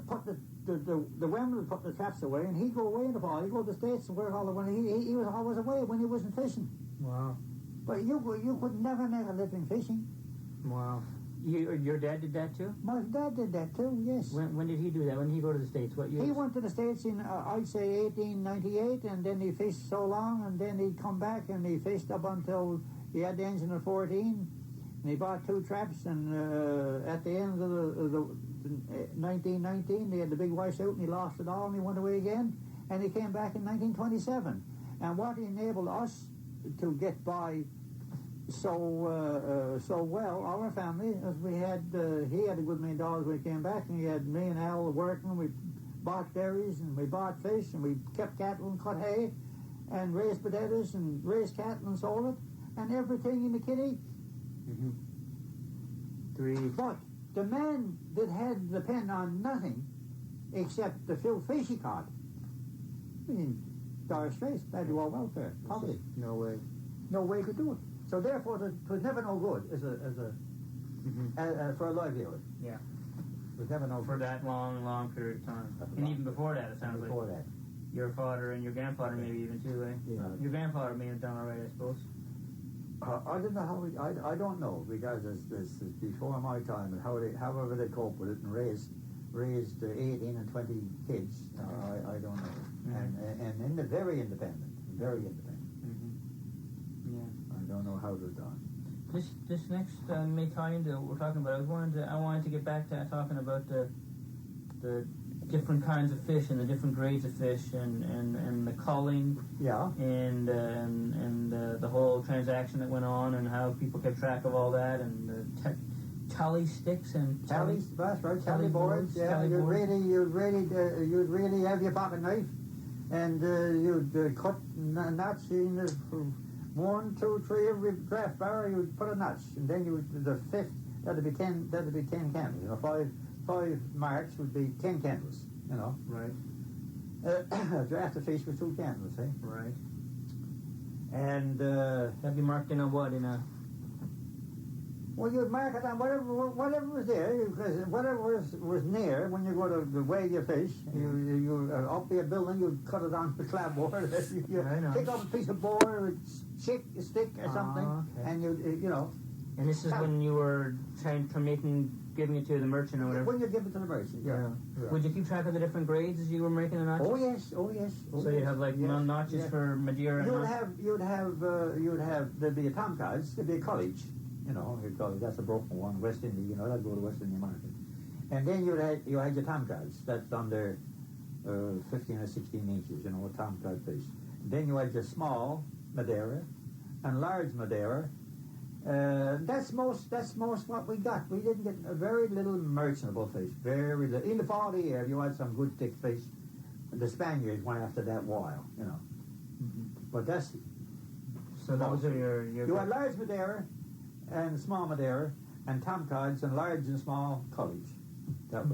put the women would put the traps away, and he'd go away in the fall. He'd go to the States and work all the when he was always away when he wasn't fishing. Wow. But you could never make a living fishing. Wow. Your dad did that too? My dad did that too, yes. When did he do that? When did he go to the States? What year? He went to the States in, I'd say, 1898, and then he fished so long, and then he'd come back, and he fished up until he had the engine at 14, and he bought 2 traps, and at the end of the 1919, they had the big washout, and he lost it all, and he went away again, and he came back in 1927. And what enabled us to get by so well, our family, as we had, he had a good $1 million when he came back, and he had me and Al working. We bought berries, and we bought fish, and we kept cattle and cut hay, and raised potatoes, and raised cattle and sold it, and everything in the kitty. But the man that had to depend on nothing except the few fish he caught, in dire straits, bad low welfare, poverty. No way. No way to do it. So therefore, it was never no good as for a livelihood. Yeah. It was never no for good. that long period of time. And even before that, it sounds before like. That. Your father and your grandfather maybe even too, eh? Yeah. Your grandfather may have done all right, I suppose. I don't know how. I don't know, because this is before my time, and however they cope with it and raised 18 and 20 kids. I don't know. And very independent. Yeah. I don't know how they're done. This next may tie into what we're talking about. I wanted to get back to talking about the different kinds of fish and the different grades of fish and the culling. Yeah. And the whole transaction that went on and how people kept track of all that and the tally sticks and tallies. That's right. Tally boards. Yeah. Tally You'd boards. really have your pocket knife, and you'd cut knots in the 1, 2, 3 every draft bar. You'd put a notch, and then the fifth that'd be 10 candles. You know, 5 marks would be 10 candles. You know. Right. A draft of fish with 2 candles. Eh. Right. And that'd be marked in a what? In a. Well, you'd mark it on whatever was there, because whatever was near when you go to weigh your fish. You up your building, you cut it on the clapboard. You pick up a piece of board, a stick or something, okay. and you know. And this is when you were giving it to the merchant or whatever. When you give it to the merchant, yeah. Would you keep track of the different grades as you were making the notches? Oh yes. So you'd have like notches for Madeira. You'd have there'd be a tomcats, there'd be a college. You know, that's a broken one, West India, you know, that'd go to West India market. And then you had your tomcats, that's under 15 or 16 inches, you know, a tomcat fish. Then you had your small Madeira and large Madeira. That's most what we got. We didn't get very little merchantable fish, very little. In the 40 year, you had some good thick fish. The Spaniards went after that while, you know. But that's... So those are your... You had large Madeira and small Madeira, and tomcats, and large and small college. That's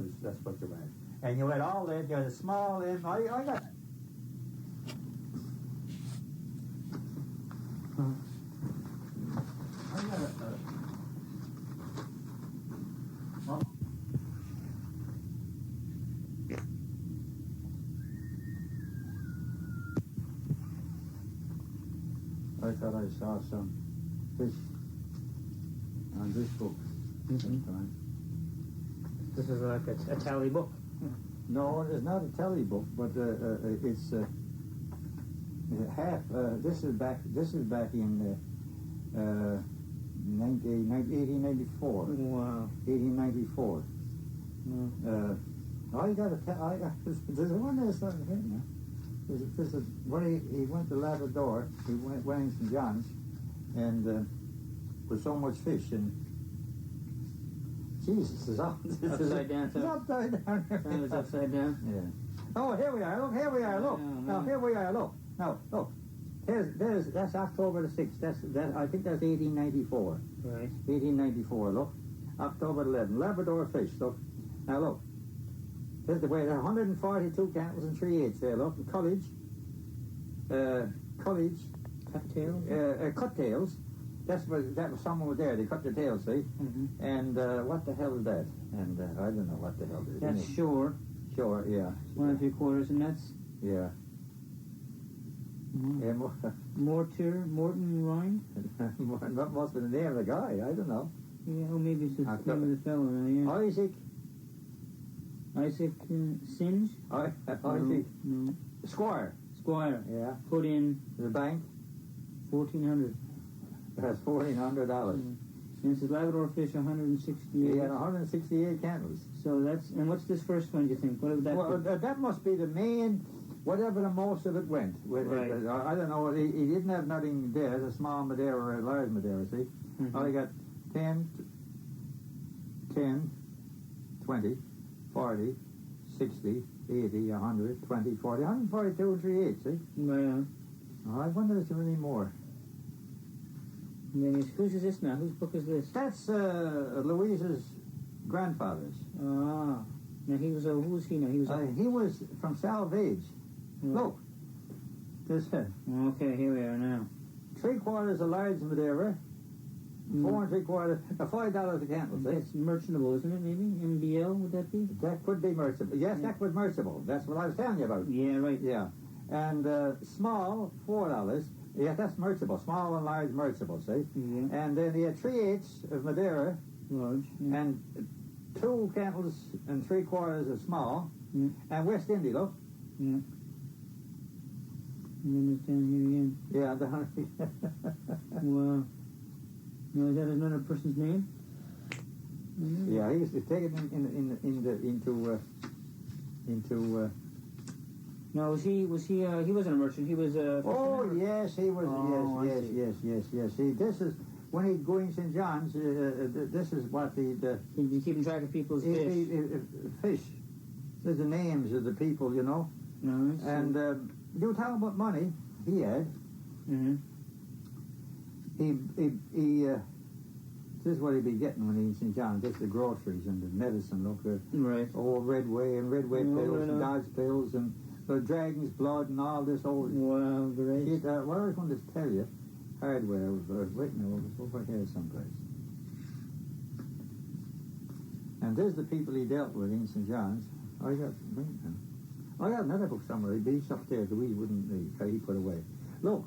what you had. And you had all that. You had a small end. I got. I thought I saw some fish on this book sometime. This is like a tally book? No, it's not a tally book, but it's half. This is back in 1894. Wow. 1894. There's one that's not here now. This is when he went to Labrador. He went in St. John's, and with so much fish, and Jesus is up. Upside down. It's upside down. It's upside down. Yeah. Oh, here we are. Look, here we are. Look. Now, here we are. Look. Now, look. That's October the 6th. I think that's 1894. Right. 1894. Look. October 11. Labrador fish. Look. Now, look. There's the way. 142 candles and 3/8 there. Look. College. Cut tails. That was someone was there. They cut their tails, see? And what the hell is that? And I don't know what the hell it is. That's shore. Sure, yeah. 1 3/4, and that's Yeah. Yeah, Morton Rhine? that must be the name of the guy, I don't know. Yeah, oh, maybe it's the name of the fellow now, yeah. Isaac Singe? Isaac. No. Squire. Yeah. Put in The bank. $1,400. That's $1,400. And it says Labrador fish 168. He had 168 candles. So that's, and what's this first one, do you think? What would that Well, be? that must be the main, whatever the most of it went. Right. I don't know, he didn't have nothing there, a small Madeira or a large Madeira, see? Mm-hmm. I got 10, 20, 40, 60, 80, 100, 20, 40, 142 and 38, see? Yeah. Oh, I wonder if there's any more. And then whose is this now? Whose book is this? That's Louise's grandfather's. Ah. Now he was, who was he now? He was from Salvage. Look, there's okay, here we are now. 3/4 a large Madeira, 4 3/4, $5 a candle. See? It's merchantable, isn't it? Maybe MBL, would that be? That could be merchantable. Yes, that was merchantable. That's what I was telling you about. Yeah, right. Yeah, and small $4. Yeah, that's merchantable. Small and large merchantable. See, Yeah. and then he had 3/8 of Madeira Large. Yeah. and 2 candles and 3/4 of small, Yeah. and West India. Look. Yeah. And then it's down here again. Yeah, the Wow. Now is that another person's name? yeah, he used to take it into. No, he wasn't a merchant. He was a. Oh yes, he was. Oh, Yes. See, this is when he'd go in St. John's. This is what He'd be keeping track of people's fish. Fish. There's the names of the people, you know. No, And you were talking about money. He had. Mm-hmm. He this is what he'd be getting when he's in St. John's. Just the groceries and the medicine. Look, Right. old Redway pills and Dodge pills and the dragon's blood and all this old. Wow, great. What I was going to tell you, hardware was written over here someplace. And there's the people he dealt with in St. John's. I got another book somewhere. He beats up there that we wouldn't need. He put away. Look,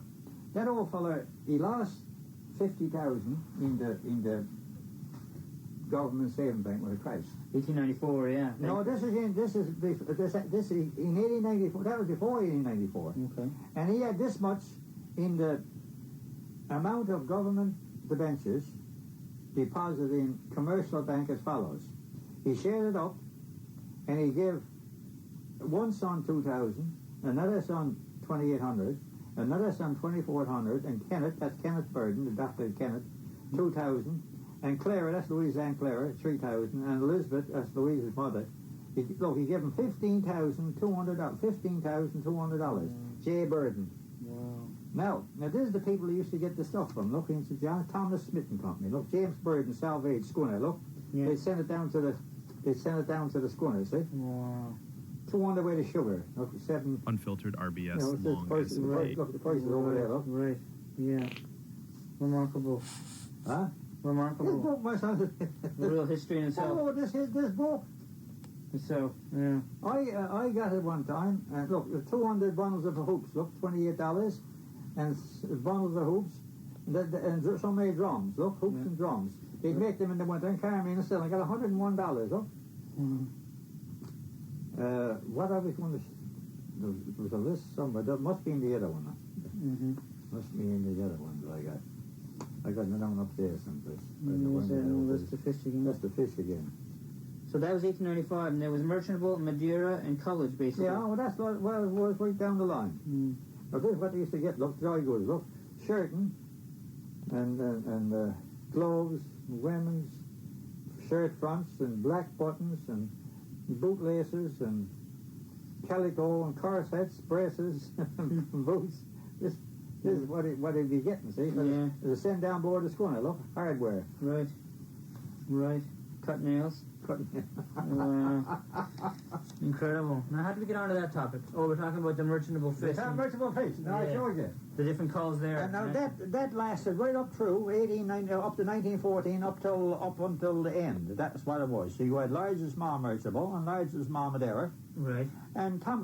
that old fella, he lost 50,000 in the government saving bank with a crash. 1894, yeah. No, this is in 1894. That was before 1894. Okay. And he had this much in the amount of government debentures deposited in commercial bank as follows. He shared it up, and he gave one son 2,000, another son 2,800, another son 2,400, and Kenneth, that's Kenneth Burden, the doctor Kenneth, 2,000, and Clara, that's Louise and Clara, 3,000, and Elizabeth, that's Louise's mother. He gave him $15,200. $15,200. J. Burden. Wow. Now this is the people who used to get the stuff from. Look, in St. John's, Thomas Smith and Company. Look, James Burden, Salvage schooner. Look, Yeah. they sent it down to the schooner. See, Wow. 200 weight of sugar. Look, 7. Unfiltered RBS You know, long the price, look, the price is over there. Look, Right. Yeah. Remarkable. huh? This Remarkable. book, my son. The real history in itself. Oh, this book. So, yeah. I got it one time, and look, the 200 bundles of hoops. Look, $28, and bundles of hoops, and so many drums. Look, hoops Yeah. and drums. They'd make them in the winter and carry them in the still. I got $101. Look. Mm. What I was going to... There was a list somewhere. That must be in the other one. Mm-hmm. Must be in the other one that I got. I got another one up there someplace. I don't know That's when the fish again. That's the fish again. So that was 1895, and there was merchantable, Madeira, and college, basically. Yeah, well, that's what it was right down the line. Mm. Now, this is what they used to get. Look, dry goods. Look, shirting and gloves, women's shirt fronts and black buttons and bootlaces and calico and corsets, braces, and boots. This is what he'd be getting, see? Yeah. It's a send down board of schooner. Look, hardware. Right. Cut nails. Incredible. Now, how did we get onto that topic? Oh, we're talking about the merchantable fish. The merchantable fish. Now, I showed you. The different calls there. And now that lasted right up through 1890, up to 1914, up until the end. That's what it was. So you had large and small merchantable and large and small Madeira. Right. And Tom